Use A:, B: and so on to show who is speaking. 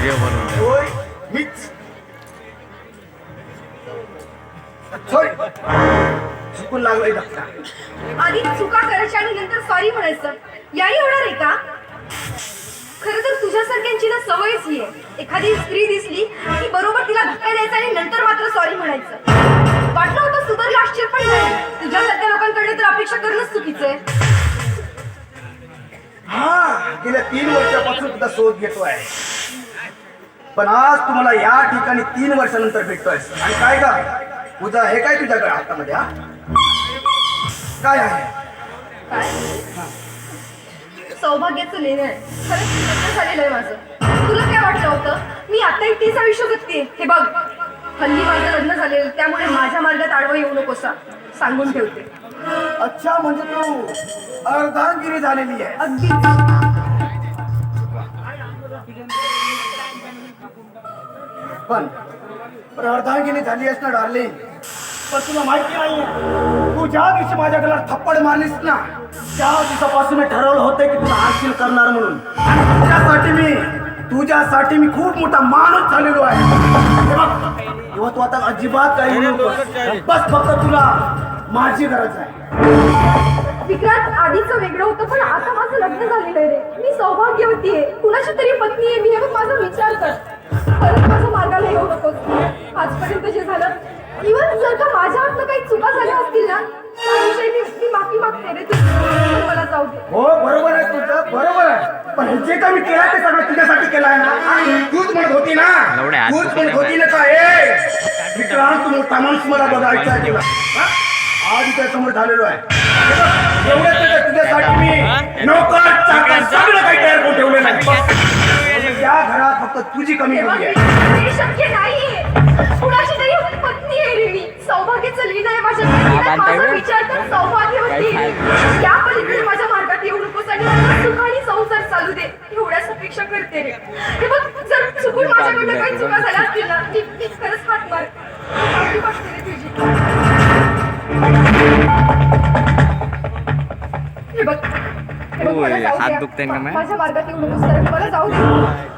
A: Video बनवून
B: होय मीच चुकून लागलोय डॉक्टर.
C: आधी चुका करायच्या आणि नंतर सॉरी म्हणायचं याही होणार आहे का? खरं तर तुझ्यासारख्यांची ना सवयच ही आहे. एखादी स्त्री दिसली की बरोबर तिला धक्का द्यायचा आणि नंतर मात्र सॉरी म्हणायचं. वाटलं होतं सुधारला असशील पण नाही. तुझ्यासारख्या लोकांकडे तर अपेक्षा करणंच चुकीचं आहे.
B: हा गेल्या 3 वर्षापासून तुझा शोध घेतोय, पण आज तुम्हाला या ठिकाणी 3 वर्षानंतर भेटतोय. आणि काय का तुझा हे काय तुझ्याकडे हातामध्ये? हा काय आहे?
C: काय? सौभाग्याचं लेणं आहे. खरंच लग्न झालेलं आहे माझं. तुला काय वाटलं होतं मी आता एकटीच आयुष्य जगते? हे बघ, हल्ली माझं लग्न झालेलं, त्यामुळे माझ्या मार्गात आडवं येऊ नकोसा सांगून ठेवते.
B: अच्छा, म्हणजे तू अर्धांगिरी झालेली आहे.
C: अगदी.
B: पण अर्धांगिनी झाली आहेस ना डार्लिंग, पण तुला माहिती नाहीये, तू ज्या दिवशी माझ्या गळ्यात थप्पड मारलीस ना, त्या दिवसापासून मी ठरवलं होतं की तुला हासिल करणार म्हणून. तुझ्यासाठी मी खूप मोठा माणूस झालेलो आहे. हे बघ, तेव्हा तू आता अजिबात काही म्हणू नकोस. बस फक्त तुला माझी गरज आहे.
C: विक्रांत, आधीचं वेगळं होतं, पण आता माझं लग्न झालेलं आहे रे. मी सौभाग्यवती आहे, कुणाची तरी पत्नी आहे मी. हे बघ, माझा विचार कर. परत माझ्या मार्गाला येऊ नकोस. आजपर्यंत जे झालं, इव्हन जर का माझ्या हातनं काही चुका झाल्या असतील ना, त्याविषयी मी माफी मागते रे. तू मला जाऊ दे.
B: हो, बरोबर आहे तुझं, बरोबर आहे. पण हे जे काही मी केलं ते सगळं तुझ्यासाठी केलं आहे ना. तूच म्हणत होती ना, तूच म्हणत होती ना काय विक्रांत, तू मोठा माणूस मला बघायचा आहे तुला. आज त्या समोर झालेलो आहे. एवढ्याच तुझ्यासाठी मी नोकर चाकर सगळं काही तयार करून ठेवलेलं आहे. त्या घरात फक्त तुझी कमी
C: हे शक्य नाहीये. कुणाची तरी पत्नी आहे रे मी. सौभाग्याचं लिहिणं आहे माझ्या. माझा विचार तर सौभाग्यवती. त्या पलीकडे माझ्या मार्गात येऊ नकोस आणि मला सुखाने संसार चालू दे, एवढ्याच अपेक्षा करते रे. हे बघ, जर चुकून माझ्याकडनं काही चुका झाल्या असतील ना, मी खरंच हात मार. माफी मागते रे तुझी. हे बघ, मला जाऊ
A: हात
C: द्या.
A: दुखते का?
C: माझ्या मार्गात येऊ नकोस, मला जाऊ दे.